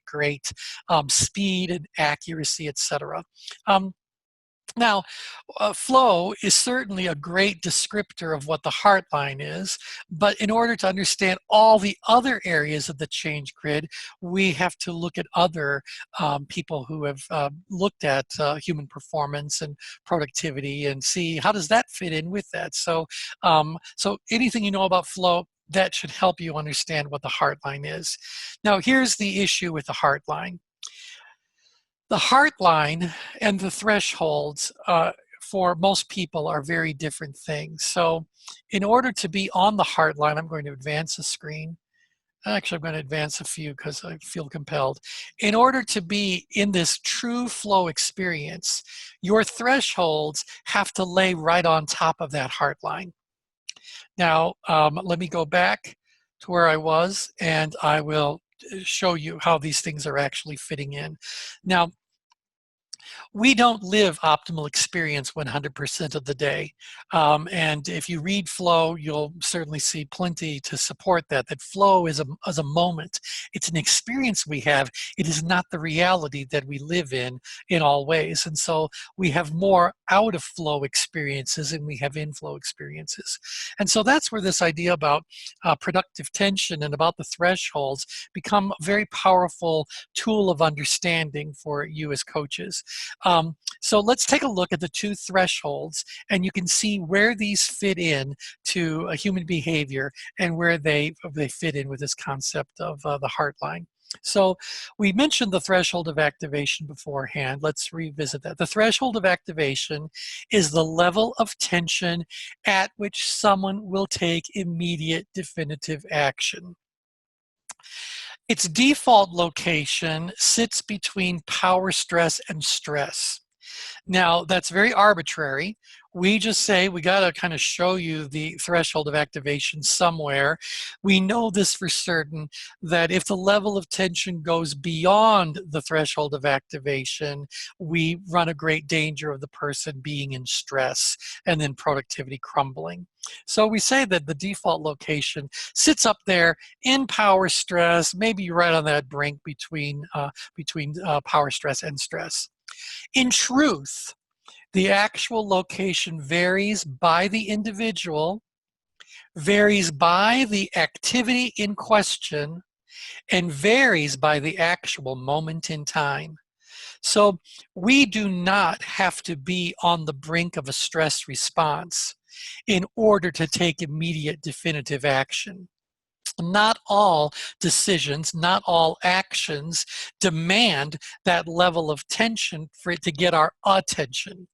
speed and accuracy, etc. Now, flow is certainly a great descriptor of what the heart line is, but in order to understand all the other areas of the change grid, we have to look at other people who have looked at human performance and productivity and see how does that fit in with that. So, so anything you know about flow, that should help you understand what the heart line is. Now, here's the issue with the heart line. The heart line and the thresholds for most people are very different things. So in order to be on the heart line, I'm going to advance the screen. Actually, I'm going to advance a few because I feel compelled. In order to be in this true flow experience, your thresholds have to lay right on top of that heart line. Now, let me go back to where I was, and I will show you how these things are actually fitting in. Now, we don't live optimal experience 100% of the day. And if you read flow, you'll certainly see plenty to support that, that flow is a moment. It's an experience we have. It is not the reality that we live in all ways. And so we have more out of flow experiences than we have inflow experiences. And so that's where this idea about productive tension and about the thresholds become a very powerful tool of understanding for you as coaches. So let's take a look at the two thresholds, and you can see where these fit in to a human behavior and where they fit in with this concept of the heart line. So we mentioned the threshold of activation beforehand. Let's revisit that. The threshold of activation is the level of tension at which someone will take immediate definitive action. Its default location sits between power stress and stress. Now, that's very arbitrary. We just say we got to kind of show you the threshold of activation somewhere. We know this for certain, that if the level of tension goes beyond the threshold of activation, we run a great danger of the person being in stress and then productivity crumbling. So we say that the default location sits up there in power stress, maybe right on that brink between power stress and stress. In truth, the actual location varies by the individual, varies by the activity in question, and varies by the actual moment in time. So we do not have to be on the brink of a stress response in order to take immediate definitive action. Not all decisions, not all actions demand that level of tension for it to get our attention.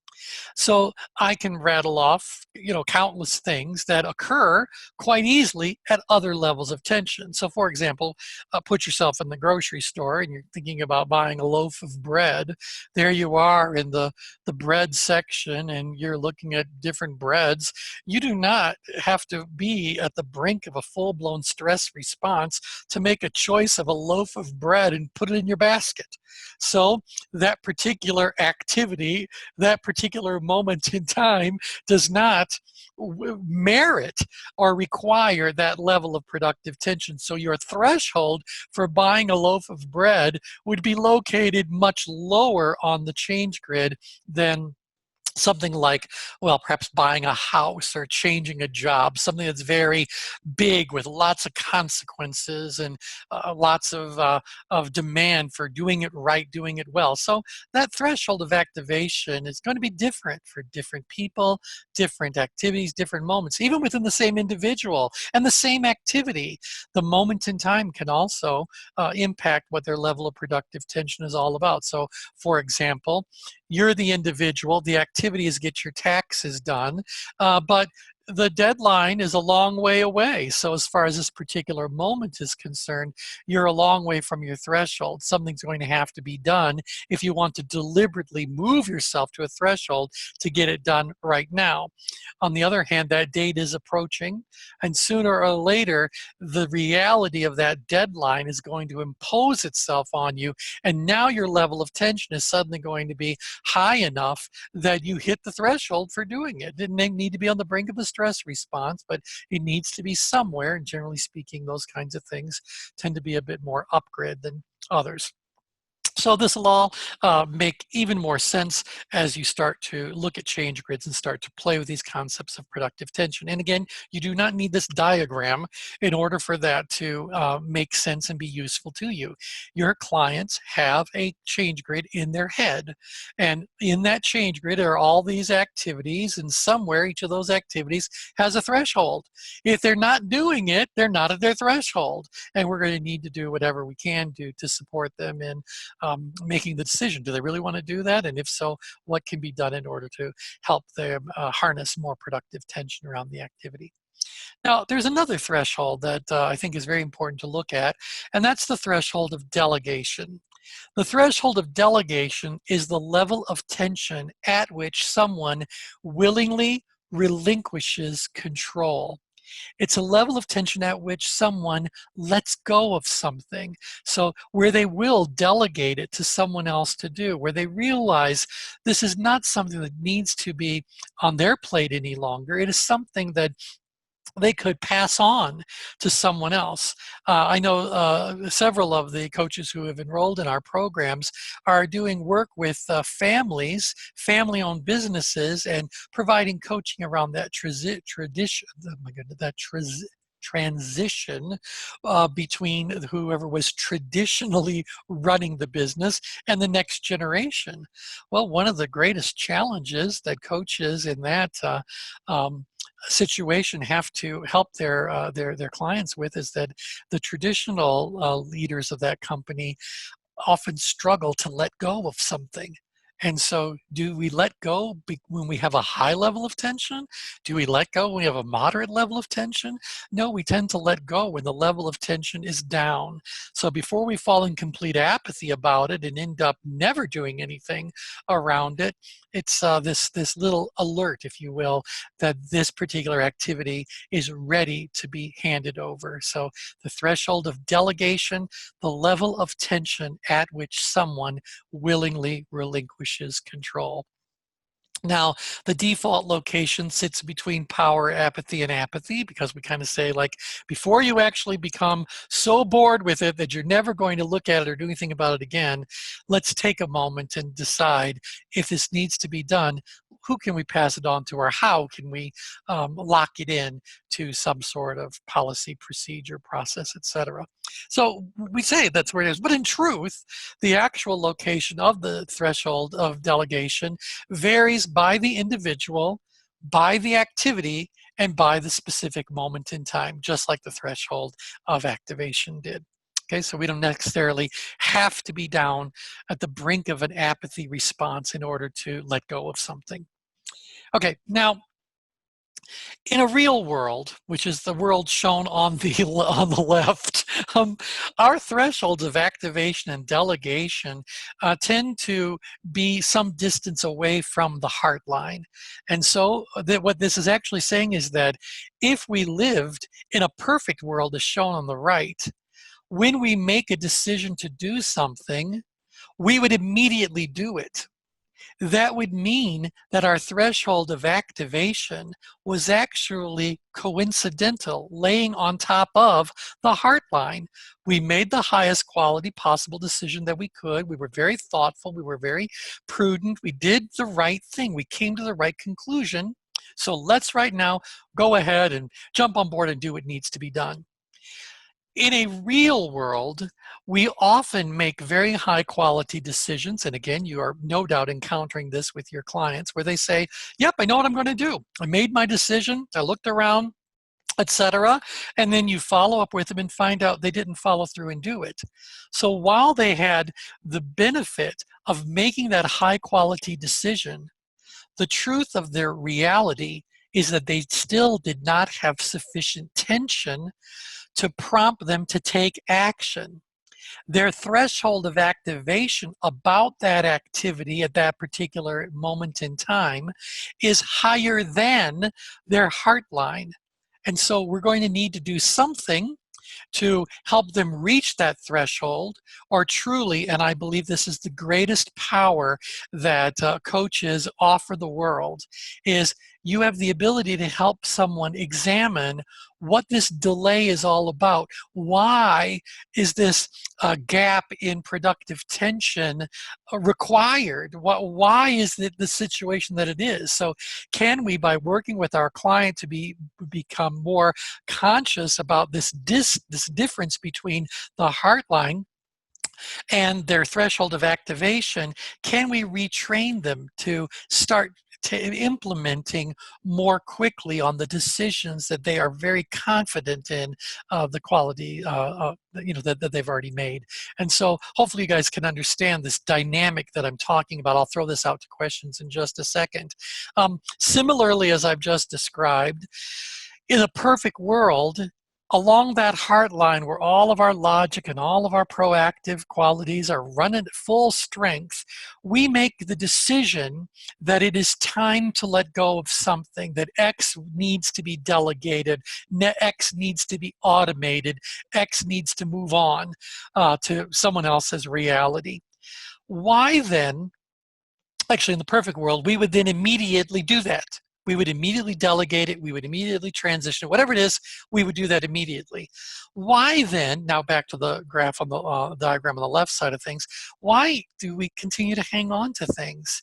So I can rattle off, countless things that occur quite easily at other levels of tension. So for example, put yourself in the grocery store and you're thinking about buying a loaf of bread. There you are in the bread section and you're looking at different breads. You do not have to be at the brink of a full-blown stress response to make a choice of a loaf of bread and put it in your basket. So that particular activity, that particular particular moment in time does not merit or require that level of productive tension. So your threshold for buying a loaf of bread would be located much lower on the change grid than something like, well, perhaps buying a house or changing a job, something that's very big with lots of consequences and lots of demand for doing it right, doing it well. So that threshold of activation is going to be different for different people, different activities, different moments, even within the same individual and the same activity. The moment in time can also impact what their level of productive tension is all about. So, for example, you're the individual, the activity is get your taxes done, but the deadline is a long way away. So as far as this particular moment is concerned, you're a long way from your threshold. Something's going to have to be done if you want to deliberately move yourself to a threshold to get it done right now. On the other hand, that date is approaching, and sooner or later, the reality of that deadline is going to impose itself on you, and now your level of tension is suddenly going to be high enough that you hit the threshold for doing it. It didn't need to be on the brink of the stress response, but it needs to be somewhere. And generally speaking, those kinds of things tend to be a bit more upgrade than others. So this will all make even more sense as you start to look at change grids and start to play with these concepts of productive tension. And again, you do not need this diagram in order for that to make sense and be useful to you. Your clients have a change grid in their head. And in that change grid are all these activities, and somewhere each of those activities has a threshold. If they're not doing it, they're not at their threshold. And we're going to need to do whatever we can do to support them in making the decision. Do they really want to do that? And if so, what can be done in order to help them harness more productive tension around the activity? Now, there's another threshold that I think is very important to look at, and that's the threshold of delegation. The threshold of delegation is the level of tension at which someone willingly relinquishes control. It's a level of tension at which someone lets go of something. So where they will delegate it to someone else to do, where they realize this is not something that needs to be on their plate any longer. It is something that they could pass on to someone else. I know several of the coaches who have enrolled in our programs are doing work with families, family-owned businesses, and providing coaching around that tradition. Oh my goodness, that transition between whoever was traditionally running the business and the next generation. Well, one of the greatest challenges that coaches in that situation have to help their clients with is that the traditional leaders of that company often struggle to let go of something. And so do we let go when we have a high level of tension? Do we let go when we have a moderate level of tension? No, we tend to let go when the level of tension is down. So before we fall in complete apathy about it and end up never doing anything around it, it's this little alert, if you will, that this particular activity is ready to be handed over. So the threshold of delegation, the level of tension at which someone willingly relinquishes control. Now, the default location sits between power, apathy, and apathy, because we kind of say, like, before you actually become so bored with it that you're never going to look at it or do anything about it again, let's take a moment and decide if this needs to be done. Who can we pass it on to, or how can we lock it in to some sort of policy, procedure, process, etc.? So we say that's where it is, but in truth, the actual location of the threshold of delegation varies by the individual, by the activity, and by the specific moment in time, just like the threshold of activation did. Okay, so we don't necessarily have to be down at the brink of an apathy response in order to let go of something. Okay, now in a real world, which is the world shown on the left, our thresholds of activation and delegation tend to be some distance away from the heart line. And so what this is actually saying is that if we lived in a perfect world as shown on the right, when we make a decision to do something, we would immediately do it. that would mean that our threshold of activation was actually coincidental, laying on top of the heart line. We made the highest quality possible decision that we could. We were very thoughtful. We were very prudent. We did the right thing. We came to the right conclusion. So let's right now go ahead and jump on board and do what needs to be done. In a real world, we often make very high quality decisions. And again, you are no doubt encountering this with your clients where they say, yep, I know what I'm going to do. I made my decision. I looked around, etc. And then you follow up with them and find out they didn't follow through and do it. So while they had the benefit of making that high quality decision, the truth of their reality is that they still did not have sufficient tension to prompt them to take action. Their threshold of activation about that activity at that particular moment in time is higher than their heart line. And so we're going to need to do something to help them reach that threshold, or truly, and I believe this is the greatest power that coaches offer the world, is you have the ability to help someone examine what this delay is all about. Why is this gap in productive tension required? Why is it the situation that it is? So can we, by working with our client to become more conscious about this difference between the heart line and their threshold of activation, can we retrain them to start implementing more quickly on the decisions that they are very confident in, the quality that they've already made? And so hopefully you guys can understand this dynamic that I'm talking about. I'll throw this out to questions in just a second. Similarly, as I've just described, in a perfect world, along that heart line where all of our logic and all of our proactive qualities are running at full strength, we make the decision that it is time to let go of something, that X needs to be delegated, X needs to be automated, X needs to move on to someone else's reality. Why then, actually in the perfect world, we would then immediately do that. We would immediately delegate it. We would immediately transition it. Whatever it is, we would do that immediately. Why then, now back to the graph on the diagram on the left side of things, why do we continue to hang on to things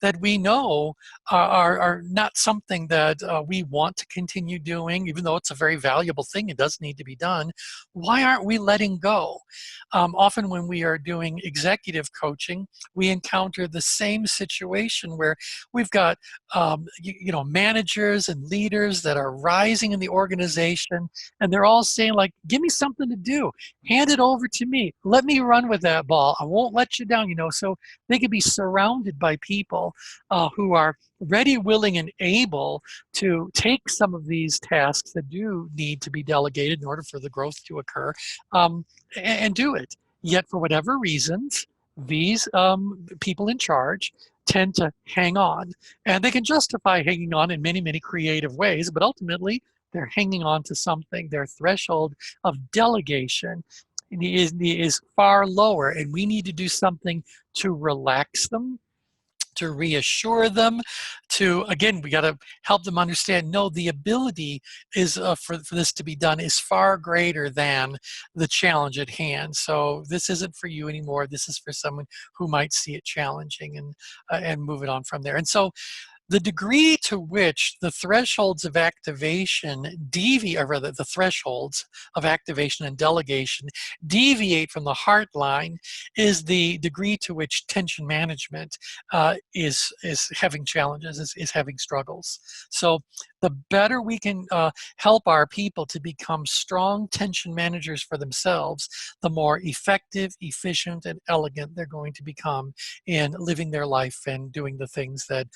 that we know are not something that we want to continue doing, even though it's a very valuable thing, it does need to be done? Why aren't we letting go? Often when we are doing executive coaching, we encounter the same situation where we've got managers and leaders that are rising in the organization, and they're all saying, like, give me something to do, hand it over to me, let me run with that ball, I won't let you down. So they could be surrounded by people who are ready, willing, and able to take some of these tasks that do need to be delegated in order for the growth to occur, and do it. Yet for whatever reasons, these people in charge tend to hang on, and they can justify hanging on in many, many creative ways, but ultimately they're hanging on to something. Their threshold of delegation is far lower, and we need to do something to relax them, to reassure them, to, again, we got to help them understand, no, the ability is for this to be done is far greater than the challenge at hand. So this isn't for you anymore. This is for someone who might see it challenging, and move it on from there. And so the degree to which the thresholds of activation deviate, or rather the thresholds of activation and delegation deviate from the heart line, is the degree to which tension management is having challenges, is having struggles. So the better we can help our people to become strong tension managers for themselves, the more effective, efficient, and elegant they're going to become in living their life and doing the things that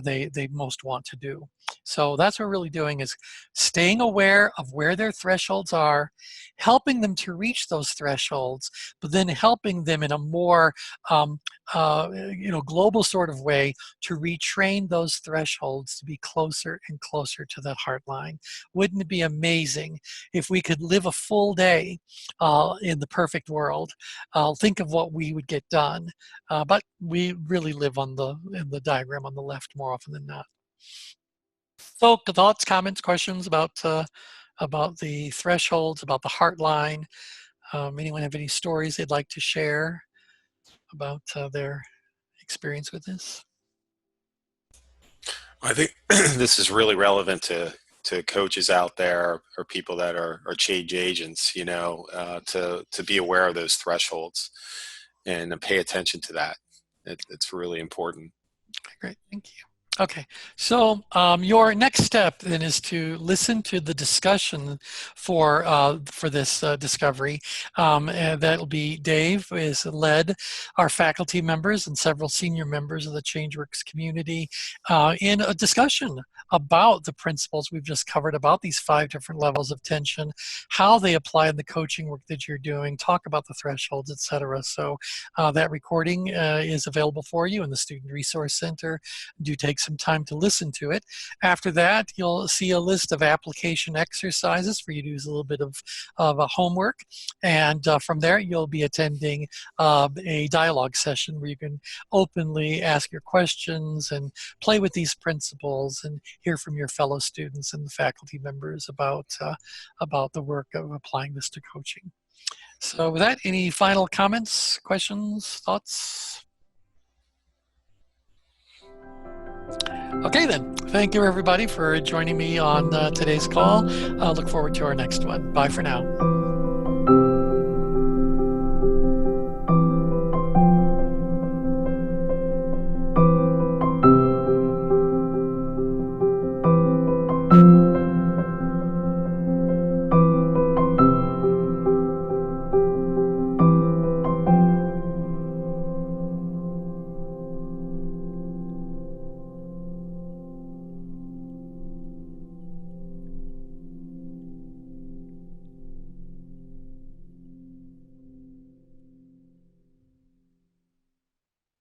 they most want to do. So that's what we're really doing, is staying aware of where their thresholds are, helping them to reach those thresholds, but then helping them in a more global sort of way to retrain those thresholds to be closer and closer closer to that heart line. Wouldn't it be amazing if we could live a full day in the perfect world? Think of what we would get done. But we really live in the diagram on the left more often than not. So thoughts, comments, questions about the thresholds, about the heart line? Anyone have any stories they'd like to share about their experience with this? I think this is really relevant to coaches out there or people that are change agents, to be aware of those thresholds and pay attention to that. It's really important. Great, thank you. Okay, so your next step then is to listen to the discussion for this discovery. And that'll be Dave has led our faculty members and several senior members of the ChangeWorks community in a discussion about the principles we've just covered about these 5 different levels of tension, how they apply in the coaching work that you're doing, talk about the thresholds, etc. So that recording is available for you in the Student Resource Center. Do take some time to listen to it. After that, you'll see a list of application exercises for you to use a little bit of homework. And from there, you'll be attending a dialogue session where you can openly ask your questions and play with these principles and hear from your fellow students and the faculty members about the work of applying this to coaching. So with that, any final comments, questions, thoughts? Okay then, thank you everybody for joining me on today's call. I look forward to our next one. Bye for now.